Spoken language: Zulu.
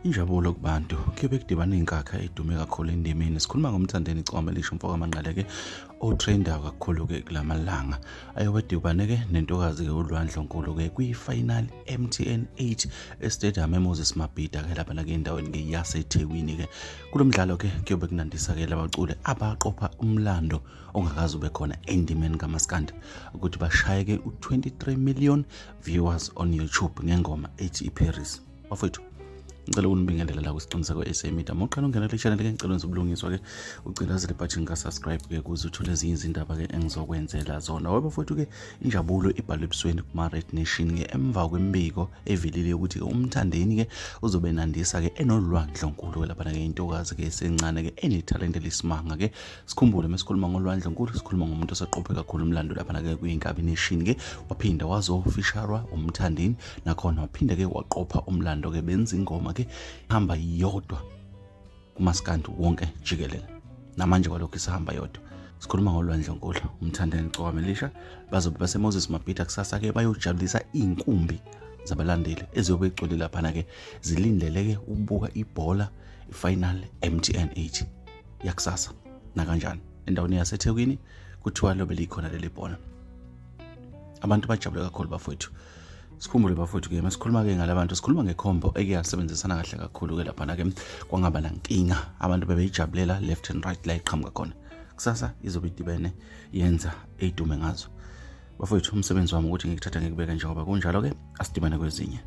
Injabulo kubantu kuyobe kudibana inkakha edume kakhulu endimeni. Sikhuluma ngomthandeni Cwama Elisha Mfoka Manqale otrenda kakhulu kulamalanga. Ayobedibane nentokazi uLwandle Nkulu kwi-final MTN 8 Stadium eMoses Mabhida lapha endaweni yaseThekwini kulomdlalo kuyobe kunandisa labaculi abaqopha umlando ongakazi ube khona endimeni kaMaskandi ukuthi bashaye u-23 million viewers on YouTube ngengoma ethi iParis. Bafethu ngicela ukunibingelela la kwisiqiniseko SA Media. Mawuqala ungena le channel ngicela ubulungiswa ucindezele ibutton ka subscribe ukuze uthole ezinye izindaba engizokwenzela zona. Weba futhi injabulo ibhalwe ebusweni kuma Red Nation emva kwembiko evilile ukuthi umthandeni uzobe nandisa enolwandle Nkulu lapha intokazi esencane enetalent elisimanga sikhumbule mesikhuluma ngolwandle Nkulu sikhuluma ngomuntu osaqophe kakhulu umlando lapha kuyinkabi nation waphinda wazofisharwa umthandeni nakhona waphinda waqopha umlando benza ingoma hamba yodwa kuMaskandi wonke jikelele namanje kwalokho isahamba yodwa. Sikhuluma ngolwandle Nkulu umthandeni Cwama Elisha bazobe baseMoses Mabhida kusasa bayojabulisa inkumbi zabalandeli eziyobe egcwele lapha zilindele ukubuka ibhola ifinal MTN 8 yakusasa na kanjani endaweni yaseThekwini kuthiwa lobe likhona leli bhola. Abantu bajabule kakhulu bafowethu. Sikhumbule bafowethu masikhuluma ngalabantu sikhuluma ngekhombo ekuyasebenzisana kahle kakhulu lapha kwangaba nankinga abantu bebeyijabulela left and right la iqhamuka khona. Kusasa izobe idibene yenza edume ngazo. Bafowethu umsebenzi wami ukuthi ngikuthatha ngikubeka njengoba kunjalo asidibane kwezinye.